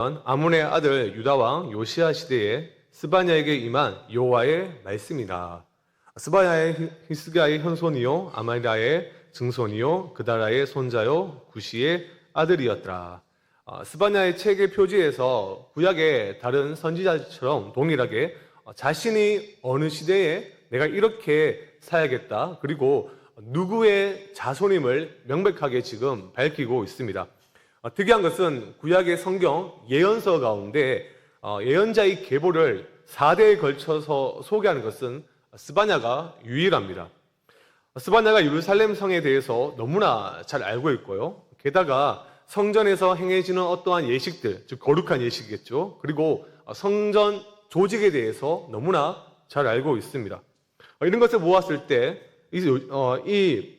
아몬의 아들 유다 왕 요시야 시대에 스바냐에게 임한 여호와의 말씀이다. 스바냐의 히스기야의 현손이요 아마리아의 증손이요 그다라의 손자요 구시의 아들이었더라. 스바냐의 책의 표지에서 구약의 다른 선지자처럼 동일하게 자신이 어느 시대에 내가 이렇게 살아야겠다, 그리고 누구의 자손임을 명백하게 지금 밝히고 있습니다. 특이한 것은 구약의 성경 예언서 가운데 예언자의 계보를 4대에 걸쳐서 소개하는 것은 스바냐가 유일합니다. 스바냐가 예루살렘 성에 대해서 너무나 잘 알고 있고요. 게다가 성전에서 행해지는 어떠한 예식들, 즉 거룩한 예식이겠죠. 그리고 성전 조직에 대해서 너무나 잘 알고 있습니다. 이런 것을 모았을 때 이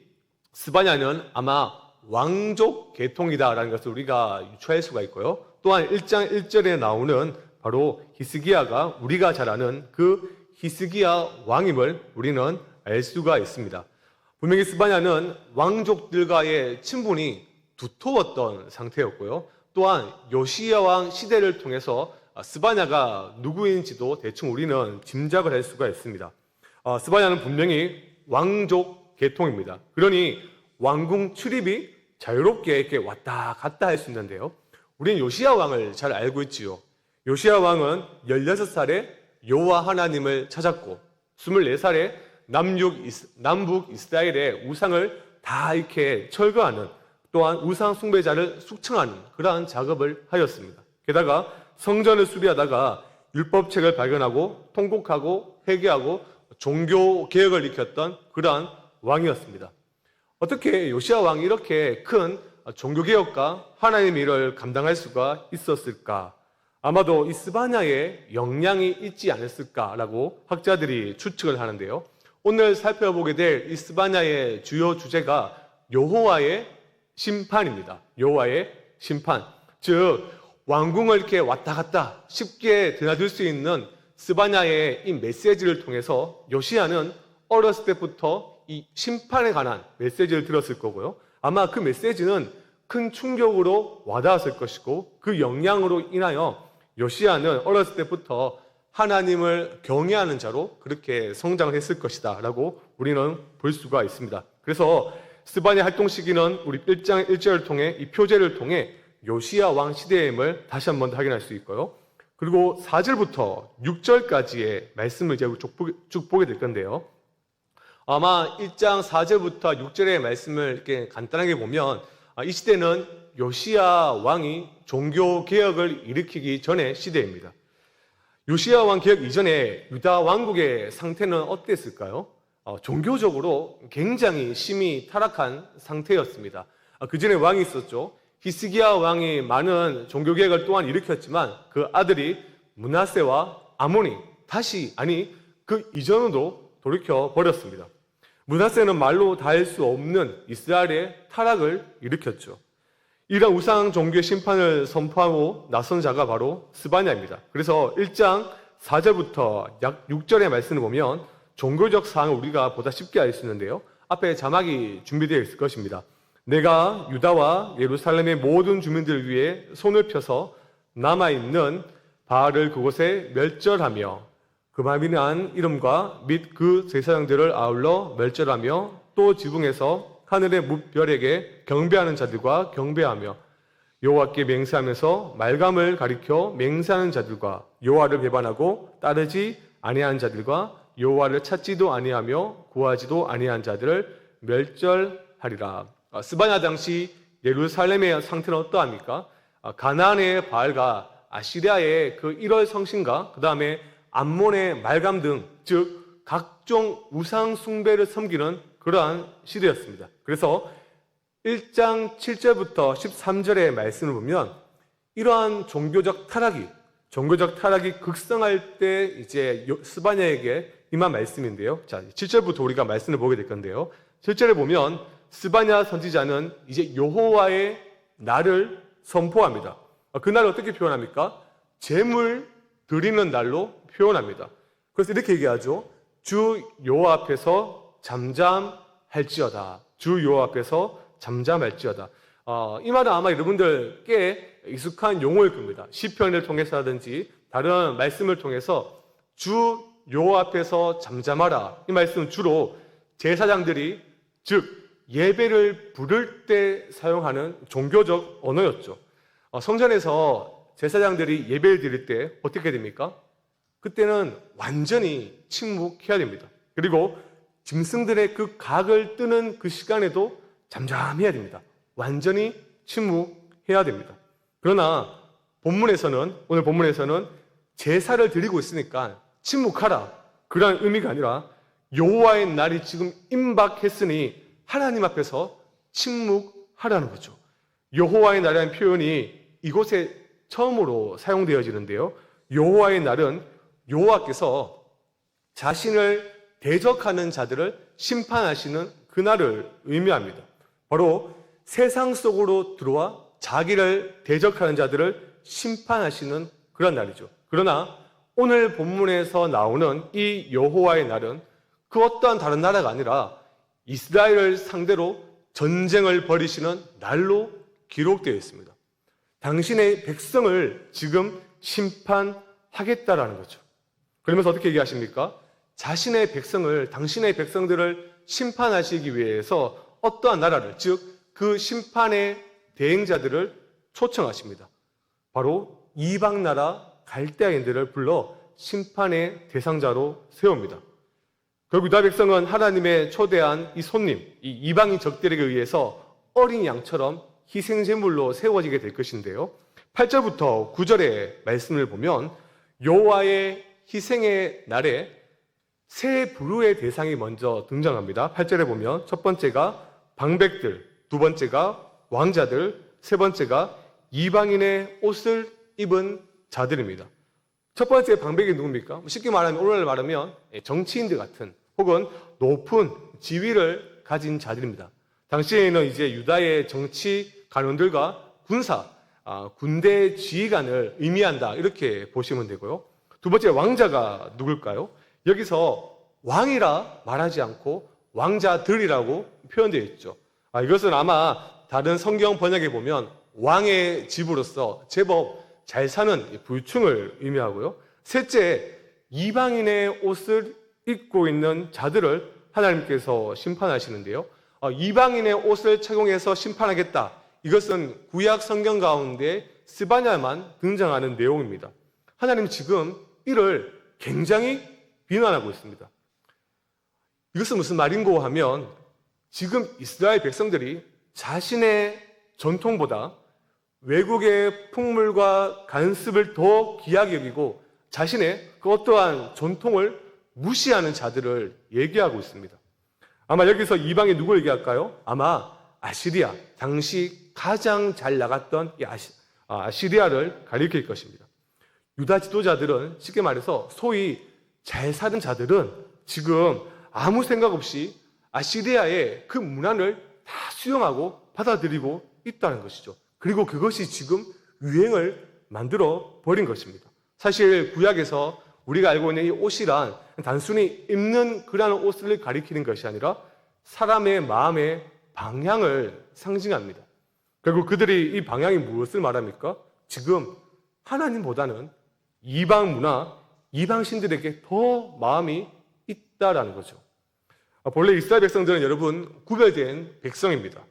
스바냐는 아마 왕족 계통이다라는 것을 우리가 유추할 수가 있고요. 또한 1장 1절에 나오는 바로 히스기야가 우리가 잘 아는 그 히스기야 왕임을 우리는 알 수가 있습니다. 분명히 스바냐는 왕족들과의 친분이 두터웠던 상태였고요. 또한 요시야 왕 시대를 통해서 스바냐가 누구인지도 대충 우리는 짐작을 할 수가 있습니다. 스바냐는 분명히 왕족 계통입니다. 그러니 왕궁 출입이 자유롭게 이렇게 왔다 갔다 할 수 있는데요. 우리는 요시야 왕을 잘 알고 있지요. 요시야 왕은 16살에 여호와 하나님을 찾았고 24살에 남북 이스라엘의 우상을 다 이렇게 철거하는, 또한 우상 숭배자를 숙청하는 그러한 작업을 하였습니다. 게다가 성전을 수리하다가 율법책을 발견하고 통곡하고 회개하고 종교 개혁을 일으켰던 그러한 왕이었습니다. 어떻게 요시야 왕이 이렇게 큰 종교개혁과 하나님의 일을 감당할 수가 있었을까? 아마도 이 스바냐의 역량이 있지 않았을까라고 학자들이 추측을 하는데요. 오늘 살펴보게 될 이 스바냐의 주요 주제가 여호와의 심판입니다. 여호와의 심판. 즉, 왕궁을 이렇게 왔다 갔다 쉽게 드나들 수 있는 스바냐의 이 메시지를 통해서 요시야는 어렸을 때부터 이 심판에 관한 메시지를 들었을 거고요. 아마 그 메시지는 큰 충격으로 와닿았을 것이고, 그 영향으로 인하여 요시야는 어렸을 때부터 하나님을 경외하는 자로 그렇게 성장을 했을 것이다 라고 우리는 볼 수가 있습니다. 그래서 스바냐 활동 시기는 우리 1장 1절을 통해 이 표제를 통해 요시야 왕 시대임을 다시 한 번 더 확인할 수 있고요. 그리고 4절부터 6절까지의 말씀을 이제 쭉 보게 될 건데요. 아마 1장 4절부터 6절의 말씀을 이렇게 간단하게 보면 이 시대는 요시야 왕이 종교 개혁을 일으키기 전의 시대입니다. 요시야 왕 개혁 이전에 유다 왕국의 상태는 어땠을까요? 종교적으로 굉장히 심히 타락한 상태였습니다. 그 전에 왕이 있었죠. 히스기야 왕이 많은 종교 개혁을 또한 일으켰지만 그 아들이 므낫세와 아몬이 그 이전으로 돌이켜 버렸습니다. 므낫세는 말로 다 할 수 없는 이스라엘의 타락을 일으켰죠. 이러한 우상 종교의 심판을 선포하고 나선 자가 바로 스바냐입니다. 그래서 1장 4절부터 약 6절의 말씀을 보면 종교적 사항을 우리가 보다 쉽게 알 수 있는데요. 앞에 자막이 준비되어 있을 것입니다. 내가 유다와 예루살렘의 모든 주민들을 위해 손을 펴서 남아있는 바알을 그곳에 멸절하며 그마비난 이름과 및 그 제사장들을 아울러 멸절하며 또 지붕에서 하늘의 무별에게 경배하는 자들과 경배하며 여호와께 맹세하면서 말감을 가리켜 맹세하는 자들과 여호와를 배반하고 따르지 아니한 자들과 여호와를 찾지도 아니하며 구하지도 아니한 자들을 멸절하리라. 스바냐 당시 예루살렘의 상태는 어떠합니까? 가나안의 바알과 아시리아의 그 1월 성신과 그 다음에 암몬의 말감 등, 즉 각종 우상 숭배를 섬기는 그러한 시대였습니다. 그래서 1장 7절부터 13절의 말씀을 보면 이러한 종교적 타락이 극성할 때 이제 스바냐에게 임한 말씀인데요. 자, 7절부터 우리가 말씀을 보게 될 건데요. 7절에 보면 스바냐 선지자는 이제 여호와의 날을 선포합니다. 그날을 어떻게 표현합니까? 제물 드리는 날로 표현합니다. 그래서 이렇게 얘기하죠. 주 여호와 앞에서 잠잠할지어다. 주 여호와 앞에서 잠잠할지어다. 이 말은 아마 여러분들 꽤 익숙한 용어일 겁니다. 시편을 통해서라든지 다른 말씀을 통해서 주 여호와 앞에서 잠잠하라, 이 말씀은 주로 제사장들이, 즉 예배를 부를 때 사용하는 종교적 언어였죠. 성전에서 제사장들이 예배를 드릴 때 어떻게 됩니까? 그때는 완전히 침묵해야 됩니다. 그리고 짐승들의 그 각을 뜨는 그 시간에도 잠잠해야 됩니다. 완전히 침묵해야 됩니다. 그러나 오늘 본문에서는 제사를 드리고 있으니까 침묵하라, 그런 의미가 아니라 여호와의 날이 지금 임박했으니 하나님 앞에서 침묵하라는 거죠. 여호와의 날이라는 표현이 이곳에 처음으로 사용되어지는데요. 여호와의 날은 여호와께서 자신을 대적하는 자들을 심판하시는 그날을 의미합니다. 바로 세상 속으로 들어와 자기를 대적하는 자들을 심판하시는 그런 날이죠. 그러나 오늘 본문에서 나오는 이 여호와의 날은 그 어떠한 다른 나라가 아니라 이스라엘을 상대로 전쟁을 벌이시는 날로 기록되어 있습니다. 당신의 백성을 지금 심판하겠다라는 거죠. 그러면서 어떻게 얘기하십니까? 자신의 백성을, 당신의 백성들을 심판하시기 위해서 어떠한 나라를, 즉 그 심판의 대행자들을 초청하십니다. 바로 이방 나라 갈대아인들을 불러 심판의 대상자로 세웁니다. 결국 유다 백성은 하나님의 초대한 이 손님, 이 이방인 적들에게 의해서 어린 양처럼 희생제물로 세워지게 될 것인데요. 8절부터 9절의 말씀을 보면 여호와의 희생의 날에 세 부류의 대상이 먼저 등장합니다. 8절에 보면 첫 번째가 방백들, 두 번째가 왕자들, 세 번째가 이방인의 옷을 입은 자들입니다. 첫 번째 방백이 누굽니까? 쉽게 말하면, 오늘 말하면 정치인들 같은 혹은 높은 지위를 가진 자들입니다. 당시에는 이제 유다의 정치 관원들과 군대 지휘관을 의미한다, 이렇게 보시면 되고요. 두 번째 왕자가 누굴까요? 여기서 왕이라 말하지 않고 왕자들이라고 표현되어 있죠. 이것은 아마 다른 성경 번역에 보면 왕의 집으로서 제법 잘 사는 부유층을 의미하고요. 셋째, 이방인의 옷을 입고 있는 자들을 하나님께서 심판하시는데요. 이방인의 옷을 착용해서 심판하겠다, 이것은 구약 성경 가운데 스바냐만 등장하는 내용입니다. 하나님 지금 이를 굉장히 비난하고 있습니다. 이것은 무슨 말인고 하면, 지금 이스라엘 백성들이 자신의 전통보다 외국의 풍물과 간습을 더 귀하게 여기고 자신의 그 어떠한 전통을 무시하는 자들을 얘기하고 있습니다. 아마 여기서 이방이 누구 얘기할까요? 아마 아시리아, 당시 가장 잘 나갔던 이 아시리아를 가리킬 것입니다. 유다 지도자들은, 쉽게 말해서 소위 잘 사는 자들은 지금 아무 생각 없이 아시리아의 그 문화를 다 수용하고 받아들이고 있다는 것이죠. 그리고 그것이 지금 유행을 만들어 버린 것입니다. 사실 구약에서 우리가 알고 있는 이 옷이란 단순히 입는 그런 옷을 가리키는 것이 아니라 사람의 마음의 방향을 상징합니다. 결국 그들이 이 방향이 무엇을 말합니까? 지금 하나님보다는 이방 문화, 이방 신들에게 더 마음이 있다라는 거죠. 본래 이스라엘 백성들은 여러분 구별된 백성입니다.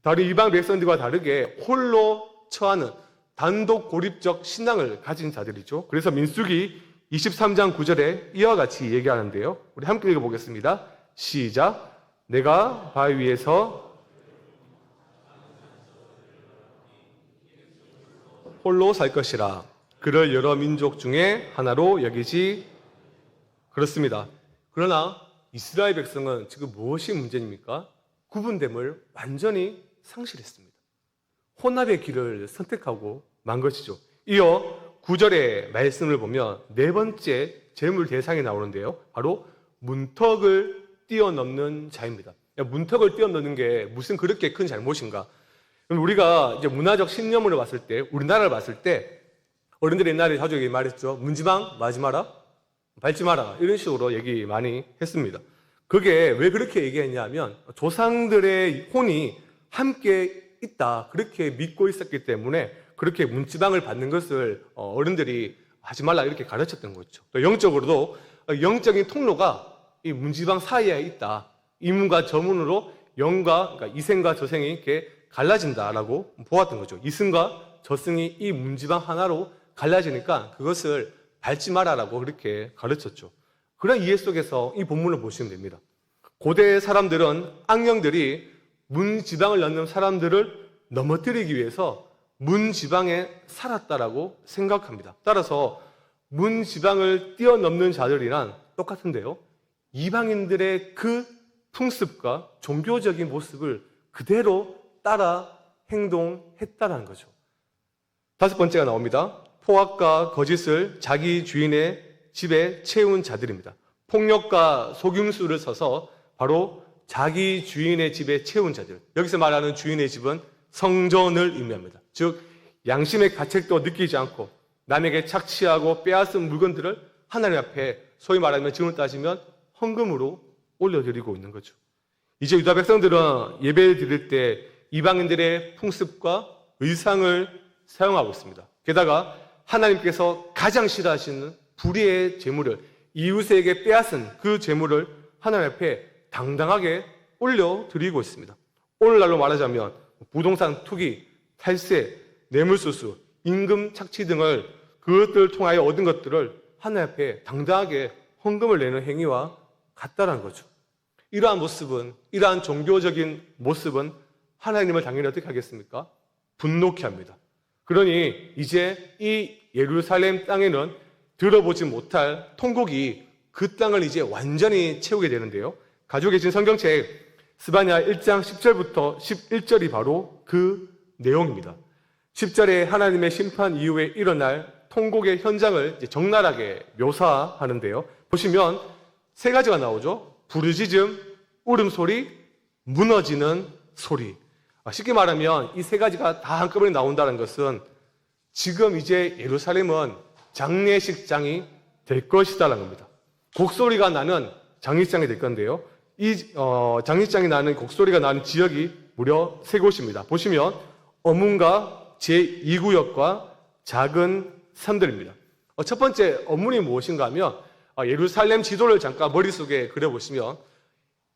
다른 이방 백성들과 다르게 홀로 처하는 단독 고립적 신앙을 가진 자들이죠. 그래서 민수기 23장 9절에 이와 같이 얘기하는데요. 우리 함께 읽어보겠습니다. 시작. 내가 바위 위에서 홀로 살 것이라. 그를 여러 민족 중에 하나로 여기지. 그렇습니다. 그러나 이스라엘 백성은 지금 무엇이 문제입니까? 구분됨을 완전히 상실했습니다. 혼합의 길을 선택하고 만 것이죠. 이어 9절의 말씀을 보면 네 번째 재물 대상이 나오는데요. 바로 문턱을 뛰어넘는 자입니다. 문턱을 뛰어넘는 게 무슨 그렇게 큰 잘못인가? 우리가 이제 문화적 신념으로 봤을 때, 우리나라를 봤을 때, 어른들이 옛날에 자주 말했죠. 문지방 마지 마라, 밟지 마라, 이런 식으로 얘기 많이 했습니다. 그게 왜 그렇게 얘기했냐면 조상들의 혼이 함께 있다, 그렇게 믿고 있었기 때문에 그렇게 문지방을 받는 것을 어른들이 하지 말라 이렇게 가르쳤던 거죠. 또 영적으로도 영적인 통로가 이 문지방 사이에 있다. 이문과 저문으로 영과 그러니까 이생과 저생이 이렇게 갈라진다라고 보았던 거죠. 이승과 저승이 이 문지방 하나로 갈라지니까 그것을 밟지 마라라고 그렇게 가르쳤죠. 그런 이해 속에서 이 본문을 보시면 됩니다. 고대 사람들은 악령들이 문지방을 넣는 사람들을 넘어뜨리기 위해서 문지방에 살았다라고 생각합니다. 따라서 문지방을 뛰어넘는 자들이란 똑같은데요. 이방인들의 그 풍습과 종교적인 모습을 그대로 따라 행동했다는 거죠. 다섯 번째가 나옵니다. 포악과 거짓을 자기 주인의 집에 채운 자들입니다. 폭력과 속임수를 써서 바로 자기 주인의 집에 채운 자들. 여기서 말하는 주인의 집은 성전을 의미합니다. 즉 양심의 가책도 느끼지 않고 남에게 착취하고 빼앗은 물건들을 하나님 앞에 소위 말하면 지금을 따지면 헌금으로 올려드리고 있는 거죠. 이제 유다 백성들은 예배를 드릴 때 이방인들의 풍습과 의상을 사용하고 있습니다. 게다가 하나님께서 가장 싫어하시는 불의의 재물을 이웃에게 빼앗은 그 재물을 하나님 앞에 당당하게 올려드리고 있습니다. 오늘날로 말하자면 부동산 투기, 탈세, 뇌물수수, 임금 착취 등을 그것들을 통하여 얻은 것들을 하나님 앞에 당당하게 헌금을 내는 행위와 같다는 거죠. 이러한 모습은, 이러한 종교적인 모습은 하나님을 당연히 어떻게 하겠습니까? 분노케 합니다. 그러니 이제 이 예루살렘 땅에는 들어보지 못할 통곡이 그 땅을 이제 완전히 채우게 되는데요. 가지고 계신 성경책 스바냐 1장 10절부터 11절이 바로 그 내용입니다. 10절에 하나님의 심판 이후에 일어날 통곡의 현장을 이제 적나라하게 묘사하는데요. 보시면 세 가지가 나오죠. 부르짖음, 울음소리, 무너지는 소리. 쉽게 말하면 이 세 가지가 다 한꺼번에 나온다는 것은 지금 이제 예루살렘은 장례식장이 될 것이다라는 겁니다. 곡소리가 나는 장례식장이 될 건데요. 이 장례식장이 나는 곡소리가 나는 지역이 무려 세 곳입니다. 보시면 어문과 제2구역과 작은 산들입니다. 첫 번째 어문이 무엇인가 하면 예루살렘 지도를 잠깐 머릿속에 그려보시면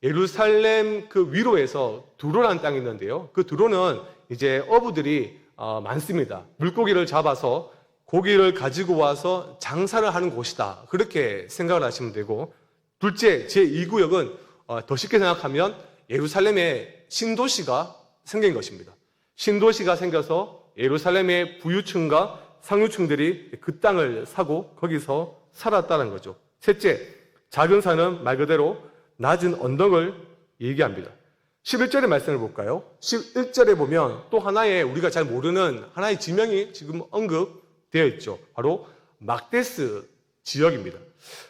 예루살렘 그 위로에서 두로라는 땅이 있는데요. 그 두로는 이제 어부들이 많습니다. 물고기를 잡아서 고기를 가지고 와서 장사를 하는 곳이다. 그렇게 생각을 하시면 되고, 둘째 제2구역은 더 쉽게 생각하면 예루살렘에 신도시가 생긴 것입니다. 신도시가 생겨서 예루살렘의 부유층과 상류층들이 그 땅을 사고 거기서 살았다는 거죠. 셋째, 작은 산은 말 그대로 낮은 언덕을 얘기합니다. 11절의 말씀을 볼까요? 11절에 보면 또 하나의 우리가 잘 모르는 하나의 지명이 지금 언급되어 있죠. 바로 막데스 지역입니다.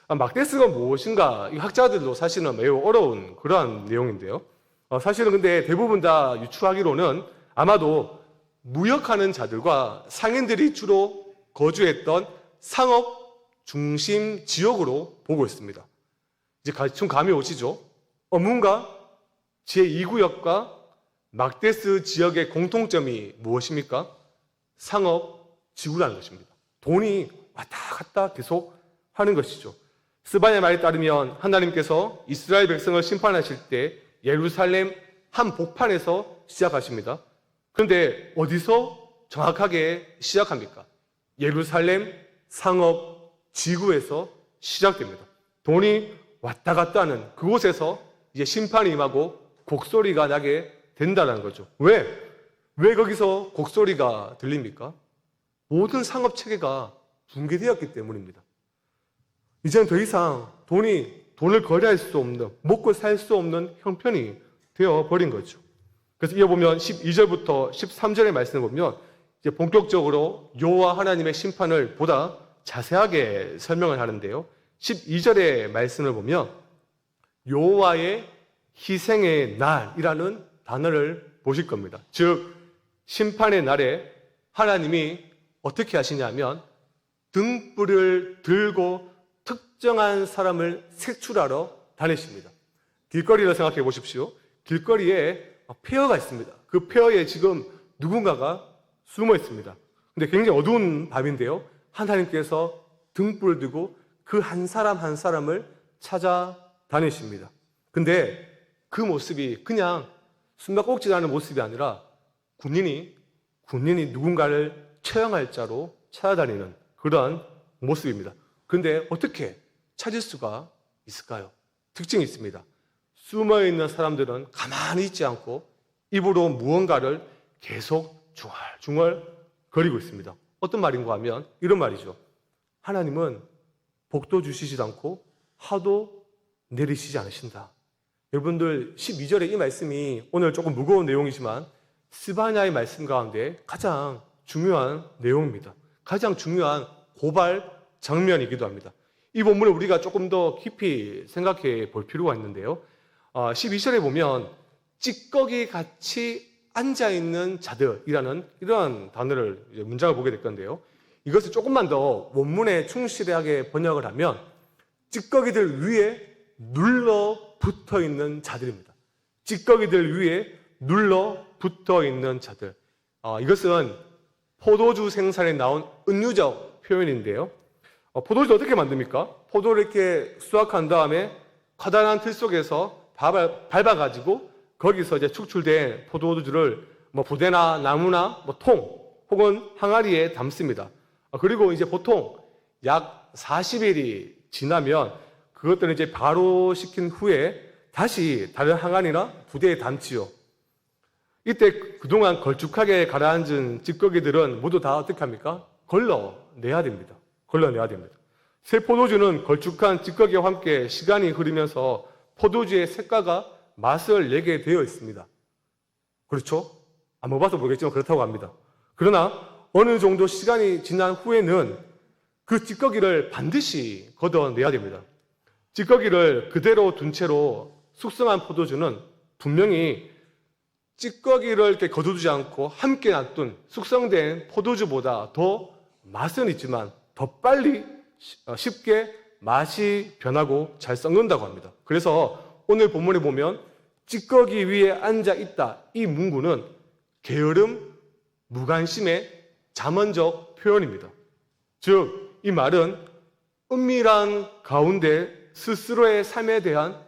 막데스가 무엇인가? 이 학자들도 사실은 매우 어려운 그러한 내용인데요. 사실은 근데 대부분 다 유추하기로는 아마도 무역하는 자들과 상인들이 주로 거주했던 상업 중심 지역으로 보고 있습니다. 이제 좀 감이 오시죠? 어문과 제2구역과 막데스 지역의 공통점이 무엇입니까? 상업 지구라는 것입니다. 돈이 왔다 갔다 계속 하는 것이죠. 스바냐 말에 따르면 하나님께서 이스라엘 백성을 심판하실 때 예루살렘 한 복판에서 시작하십니다. 그런데 어디서 정확하게 시작합니까? 예루살렘 상업 지구에서 시작됩니다. 돈이 왔다 갔다 하는 그곳에서 이제 심판이 임하고 곡소리가 나게 된다는 거죠. 왜 거기서 곡소리가 들립니까? 모든 상업 체계가 붕괴되었기 때문입니다. 이제는 더 이상 돈을 거래할 수 없는, 먹고 살 수 없는 형편이 되어버린 거죠. 그래서 이어보면 12절부터 13절의 말씀을 보면 이제 본격적으로 여호와 하나님의 심판을 보다 자세하게 설명을 하는데요. 12절의 말씀을 보면 여호와의 희생의 날이라는 단어를 보실 겁니다. 즉 심판의 날에 하나님이 어떻게 하시냐면 등불을 들고 특정한 사람을 색출하러 다니십니다. 길거리를 생각해 보십시오. 길거리에 폐허가 있습니다. 그 폐허에 지금 누군가가 숨어 있습니다. 근데 굉장히 어두운 밤인데요. 하나님께서 등불을 들고 그 한 사람 한 사람을 찾아다니십니다. 근데 그 모습이 그냥 숨바꼭질 하는 모습이 아니라 군인이 누군가를 처형할 자로 찾아다니는 그런 모습입니다. 근데 어떻게 찾을 수가 있을까요? 특징이 있습니다. 숨어있는 사람들은 가만히 있지 않고 입으로 무언가를 계속 중얼중얼 거리고 있습니다. 어떤 말인가 하면 이런 말이죠. 하나님은 복도 주시지도 않고 화도 내리시지 않으신다. 여러분들 12절의 이 말씀이 오늘 조금 무거운 내용이지만 스바냐의 말씀 가운데 가장 중요한 내용입니다. 가장 중요한 고발 장면이기도 합니다. 이 본문을 우리가 조금 더 깊이 생각해 볼 필요가 있는데요. 12절에 보면 찌꺼기 같이 앉아있는 자들이라는 이러한 단어를 문장을 보게 될 건데요. 이것을 조금만 더 원문에 충실하게 번역을 하면 찌꺼기들 위에 눌러 붙어 있는 자들입니다. 찌꺼기들 위에 눌러 붙어 있는 자들. 이것은 포도주 생산에 나온 은유적 표현인데요. 포도주를 어떻게 만듭니까? 포도를 이렇게 수확한 다음에 커다란 틀 속에서 밟아가지고 거기서 이제 축출된 포도주를 부대나 나무나 통 혹은 항아리에 담습니다. 그리고 이제 보통 약 40일이 지나면 그것들은 이제 바로 식힌 후에 다시 다른 항아리나 부대에 담지요. 이때 그동안 걸쭉하게 가라앉은 찌꺼기들은 모두 다 어떻게 합니까? 걸러내야 됩니다. 걸러내야 됩니다. 새 포도주는 걸쭉한 찌꺼기와 함께 시간이 흐르면서 포도주의 색깔과 맛을 내게 되어 있습니다. 그렇죠? 안 먹어봐서 모르겠지만 그렇다고 합니다. 그러나 어느 정도 시간이 지난 후에는 그 찌꺼기를 반드시 걷어내야 됩니다. 찌꺼기를 그대로 둔 채로 숙성한 포도주는 분명히 찌꺼기를 이렇게 거두지 않고 함께 놔둔 숙성된 포도주보다 더 맛은 있지만 더 빨리 쉽게 맛이 변하고 잘 썩는다고 합니다. 그래서 오늘 본문에 보면 찌꺼기 위에 앉아 있다 이 문구는 게으름, 무관심의 잠언적 표현입니다. 즉, 이 말은 은밀한 가운데 스스로의 삶에 대한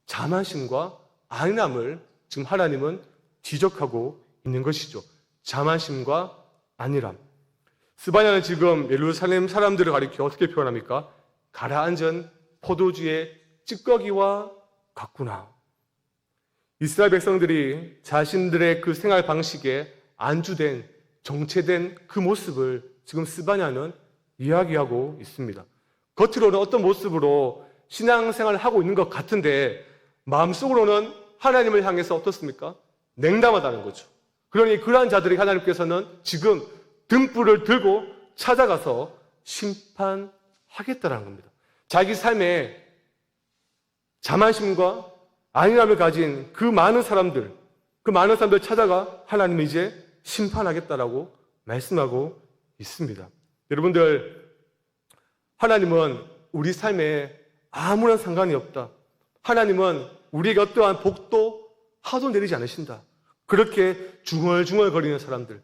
자만심과 안일함을 지금 하나님은 지적하고 있는 것이죠. 자만심과 안일함. 스바냐는 지금 예루살렘 사람들을 가리켜 어떻게 표현합니까? 가라앉은 포도주의 찌꺼기와 같구나. 이스라엘 백성들이 자신들의 그 생활 방식에 안주된 정체된 그 모습을 지금 스바냐는 이야기하고 있습니다. 겉으로는 어떤 모습으로 신앙생활을 하고 있는 것 같은데 마음속으로는 하나님을 향해서 어떻습니까? 냉담하다는 거죠. 그러니 그러한 자들이 하나님께서는 지금 등불을 들고 찾아가서 심판하겠다는 겁니다. 자기 삶에 자만심과 안일함을 가진 그 많은 사람들 찾아가 하나님이 이제 심판하겠다라고 말씀하고 있습니다. 여러분들, 하나님은 우리 삶에 아무런 상관이 없다. 하나님은 우리에게 어떠한 복도 하도 내리지 않으신다. 그렇게 중얼중얼거리는 사람들,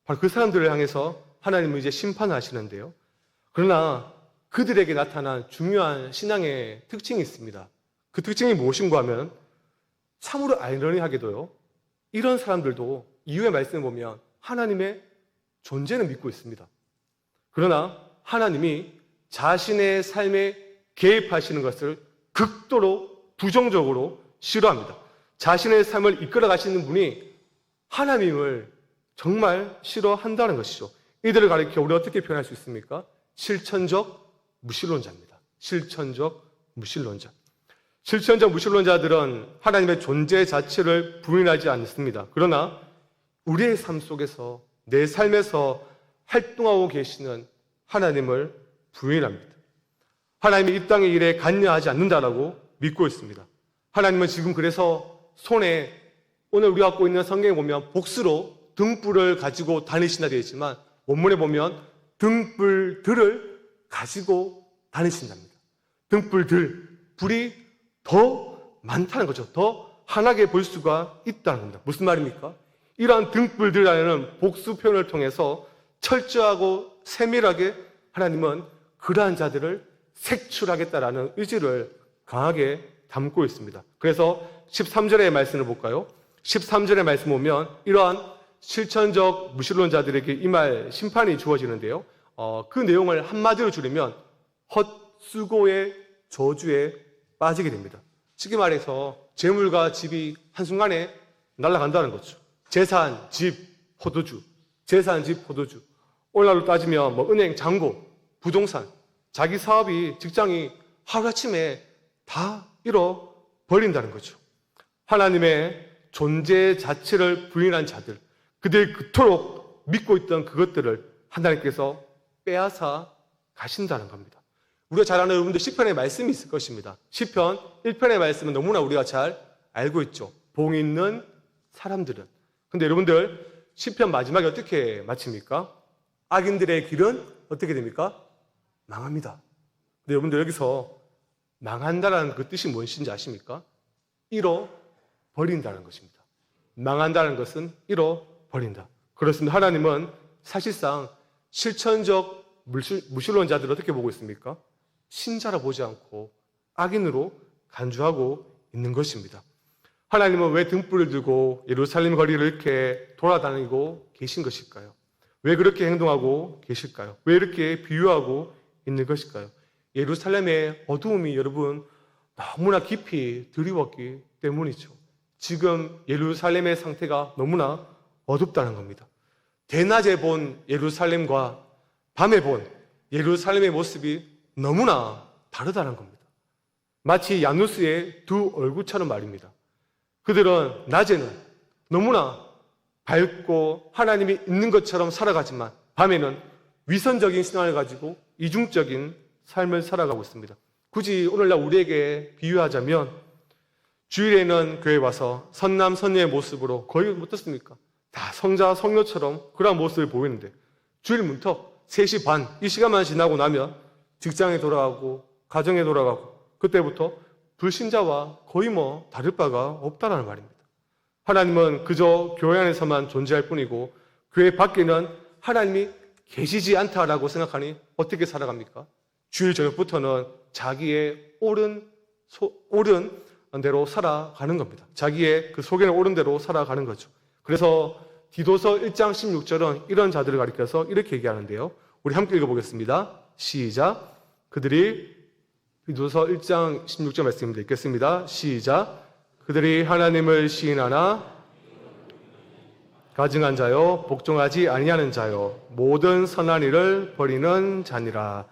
바로 그 사람들을 향해서 하나님은 이제 심판하시는데요. 그러나 그들에게 나타난 중요한 신앙의 특징이 있습니다. 그 특징이 무엇인가 하면 참으로 아이러니하게도요, 이런 사람들도 이후의 말씀을 보면 하나님의 존재는 믿고 있습니다. 그러나 하나님이 자신의 삶에 개입하시는 것을 극도로 부정적으로 싫어합니다. 자신의 삶을 이끌어 가시는 분이 하나님을 정말 싫어한다는 것이죠. 이들을 가리켜 우리가 어떻게 표현할 수 있습니까? 실천적 무신론자입니다. 실천적 무신론자. 실천적 무신론자들은 하나님의 존재 자체를 부인하지 않습니다. 그러나 우리의 삶 속에서, 내 삶에서 활동하고 계시는 하나님을 부인합니다. 하나님이 이 땅의 일에 관여하지 않는다라고 믿고 있습니다. 하나님은 지금 그래서 손에 오늘 우리가 갖고 있는 성경에 보면 복수로 등불을 가지고 다니신다 되어 있지만 원문에 보면 등불들을 가지고 다니신답니다. 등불들, 불이 더 많다는 거죠. 더 환하게 볼 수가 있다는 겁니다. 무슨 말입니까? 이러한 등불들 안에는 복수 표현을 통해서 철저하고 세밀하게 하나님은 그러한 자들을 색출하겠다라는 의지를 강하게 담고 있습니다. 그래서 13절의 말씀을 볼까요? 13절의 말씀 보면 이러한 실천적 무신론자들에게 임할 심판이 주어지는데요. 그 내용을 한마디로 줄이면 헛수고의 저주에 빠지게 됩니다. 쉽게 말해서 재물과 집이 한순간에 날아간다는 거죠. 재산, 집, 포도주. 재산, 집, 포도주. 오늘날로 따지면 은행, 잔고, 부동산, 자기 사업이, 직장이 하루아침에 다 잃어버린다는 거죠. 하나님의 존재 자체를 부인한 자들, 그들이 그토록 믿고 있던 그것들을 하나님께서 빼앗아 가신다는 겁니다. 우리가 잘 아는 여러분들 시편의 말씀이 있을 것입니다. 시편 1편의 말씀은 너무나 우리가 잘 알고 있죠. 복 있는 사람들은. 근데 여러분들 시편 마지막에 어떻게 마칩니까? 악인들의 길은 어떻게 됩니까? 망합니다. 근데 여러분들 여기서 망한다라는 그 뜻이 무엇인지 아십니까? 잃어버린다는 것입니다. 망한다는 것은 잃어버린다. 그렇습니다. 하나님은 사실상 실천적 무신론자들을 어떻게 보고 있습니까? 신자라 보지 않고 악인으로 간주하고 있는 것입니다. 하나님은 왜 등불을 들고 예루살렘 거리를 이렇게 돌아다니고 계신 것일까요? 왜 그렇게 행동하고 계실까요? 왜 이렇게 비유하고 있는 것일까요? 예루살렘의 어두움이 여러분 너무나 깊이 드리웠기 때문이죠. 지금 예루살렘의 상태가 너무나 어둡다는 겁니다. 대낮에 본 예루살렘과 밤에 본 예루살렘의 모습이 너무나 다르다는 겁니다. 마치 야누스의 두 얼굴처럼 말입니다. 그들은 낮에는 너무나 밝고 하나님이 있는 것처럼 살아가지만 밤에는 위선적인 신앙을 가지고 이중적인 삶을 살아가고 있습니다. 굳이 오늘날 우리에게 비유하자면 주일에는 교회 와서 선남 선녀의 모습으로 거의 어떻습니까? 다 성자 성녀처럼 그런 모습을 보이는데 주일 문턱 3시 반 이 시간만 지나고 나면 직장에 돌아가고 가정에 돌아가고 그때부터 불신자와 거의 다를 바가 없다는 말입니다. 하나님은 그저 교회 안에서만 존재할 뿐이고 교회 밖에는 하나님이 계시지 않다라고 생각하니 어떻게 살아갑니까? 주일 저녁부터는 자기의 옳은 대로 살아가는 겁니다. 자기의 그 속에는 옳은 대로 살아가는 거죠. 그래서 디도서 1장 16절은 이런 자들을 가리켜서 이렇게 얘기하는데요. 우리 함께 읽어보겠습니다. 시작. 그들이 디도서 1장 16절 말씀입니다. 읽겠습니다. 시작. 그들이 하나님을 시인하나 가증한 자요 복종하지 아니하는 자요 모든 선한 일을 버리는 자니라.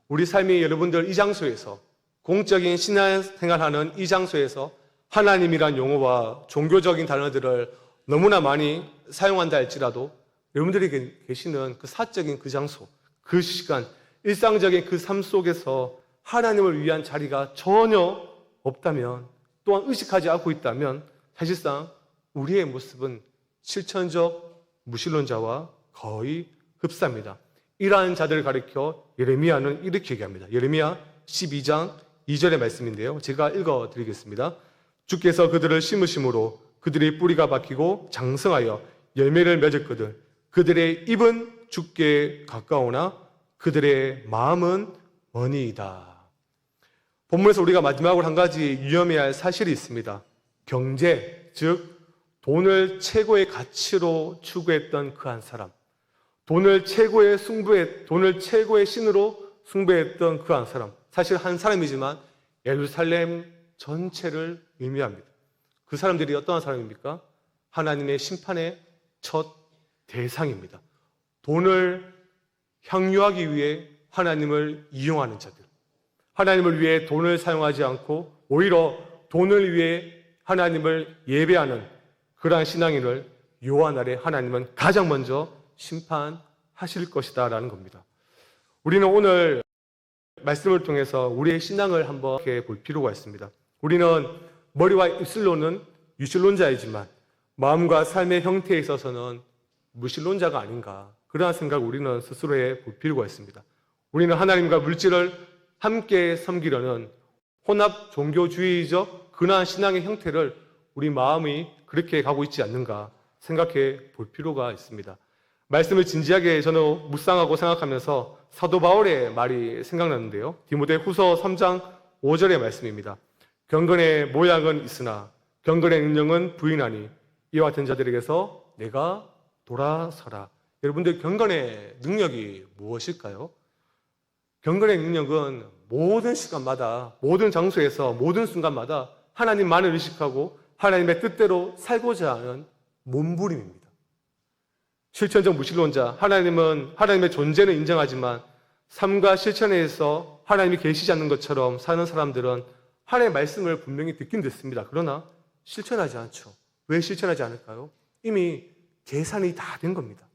우리 삶이 여러분들 이 장소에서 공적인 신앙생활하는 이 장소에서 하나님이란 용어와 종교적인 단어들을 너무나 많이 사용한다 할지라도 여러분들이 계시는 그 사적인 그 장소, 그 시간, 일상적인 그 삶 속에서 하나님을 위한 자리가 전혀 없다면 또한 의식하지 않고 있다면 사실상 우리의 모습은 실천적 무신론자와 거의 흡사합니다. 이러한 자들을 가리켜 예레미야는 이렇게 얘기합니다. 예레미야 12장 2절의 말씀인데요. 제가 읽어드리겠습니다. 주께서 그들을 심으심으로 그들의 뿌리가 박히고 장성하여 열매를 맺었거든 그들의 입은 주께 가까우나 그들의 마음은 머니이다. 본문에서 우리가 마지막으로 한 가지 위험해야 할 사실이 있습니다. 경제, 즉 돈을 최고의 가치로 추구했던 그 한 사람, 돈을 최고의 신으로 숭배했던 그 한 사람, 사실 한 사람이지만 예루살렘 전체를 의미합니다. 그 사람들이 어떠한 사람입니까? 하나님의 심판의 첫 대상입니다. 돈을 향유하기 위해 하나님을 이용하는 자들, 하나님을 위해 돈을 사용하지 않고 오히려 돈을 위해 하나님을 예배하는 그러한 신앙인을 요한 아래 하나님은 가장 먼저 심판하실 것이다 라는 겁니다. 우리는 오늘 말씀을 통해서 우리의 신앙을 한번 볼 필요가 있습니다. 우리는 머리와 입술로는 유신론자이지만 마음과 삶의 형태에 있어서는 무신론자가 아닌가, 그러한 생각을 우리는 스스로 해볼 필요가 있습니다. 우리는 하나님과 물질을 함께 섬기려는 혼합 종교주의적 근한 신앙의 형태를 우리 마음이 그렇게 가고 있지 않는가 생각해 볼 필요가 있습니다. 말씀을 진지하게 저는 묵상하고 생각하면서 사도 바울의 말이 생각나는데요. 디모데 후서 3장 5절의 말씀입니다. 경건의 모양은 있으나 경건의 능력은 부인하니 이와 같은 자들에게서 내가 돌아서라. 여러분들 경건의 능력이 무엇일까요? 경건의 능력은 모든 시간마다 모든 장소에서 모든 순간마다 하나님만을 의식하고 하나님의 뜻대로 살고자 하는 몸부림입니다. 실천적 무신론자, 하나님의 존재는 인정하지만 삶과 실천에서 하나님이 계시지 않는 것처럼 사는 사람들은 하나님의 말씀을 분명히 듣긴 듣습니다. 그러나 실천하지 않죠. 왜 실천하지 않을까요? 이미 계산이 다 된 겁니다.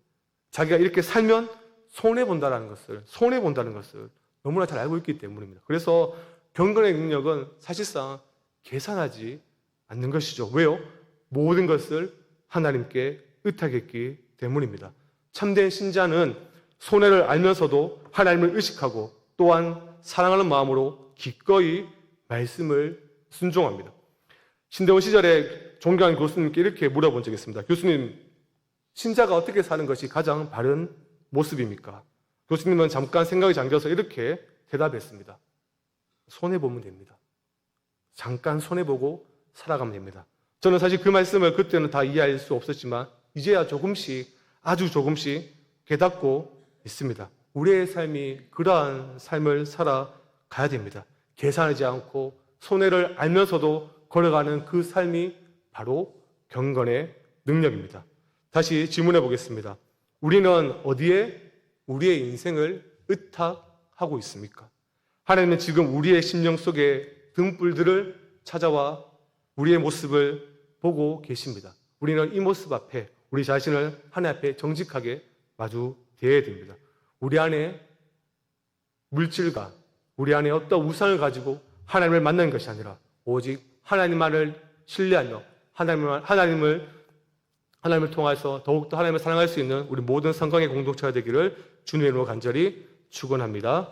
자기가 이렇게 살면 손해본다는 것을 너무나 잘 알고 있기 때문입니다. 그래서 경건의 능력은 사실상 계산하지 않는 것이죠. 왜요? 모든 것을 하나님께 의탁했기 때문입니다. 참된 신자는 손해를 알면서도 하나님을 의식하고 또한 사랑하는 마음으로 기꺼이 말씀을 순종합니다. 신대원 시절에 존경하는 교수님께 이렇게 물어본 적이 있습니다. 교수님, 신자가 어떻게 사는 것이 가장 바른 모습입니까? 교수님은 잠깐 생각이 잠겨서 이렇게 대답했습니다. 손해보면 됩니다. 잠깐 손해보고 살아가면 됩니다. 저는 사실 그 말씀을 그때는 다 이해할 수 없었지만 이제야 조금씩, 아주 조금씩 깨닫고 있습니다. 우리의 삶이 그러한 삶을 살아가야 됩니다. 계산하지 않고 손해를 알면서도 걸어가는 그 삶이 바로 경건의 능력입니다. 다시 질문해 보겠습니다. 우리는 어디에 우리의 인생을 의탁하고 있습니까? 하나님은 지금 우리의 심령 속에 등불들을 찾아와 우리의 모습을 보고 계십니다. 우리는 이 모습 앞에 우리 자신을 하나님 앞에 정직하게 마주대야 됩니다. 우리 안에 물질과 우리 안에 어떤 우상을 가지고 하나님을 만나는 것이 아니라 오직 하나님만을 신뢰하며 하나님을 통해서 더욱더 하나님을 사랑할 수 있는 우리 모든 성강의 공동체가 되기를 주님의 이름으로 간절히 축원합니다.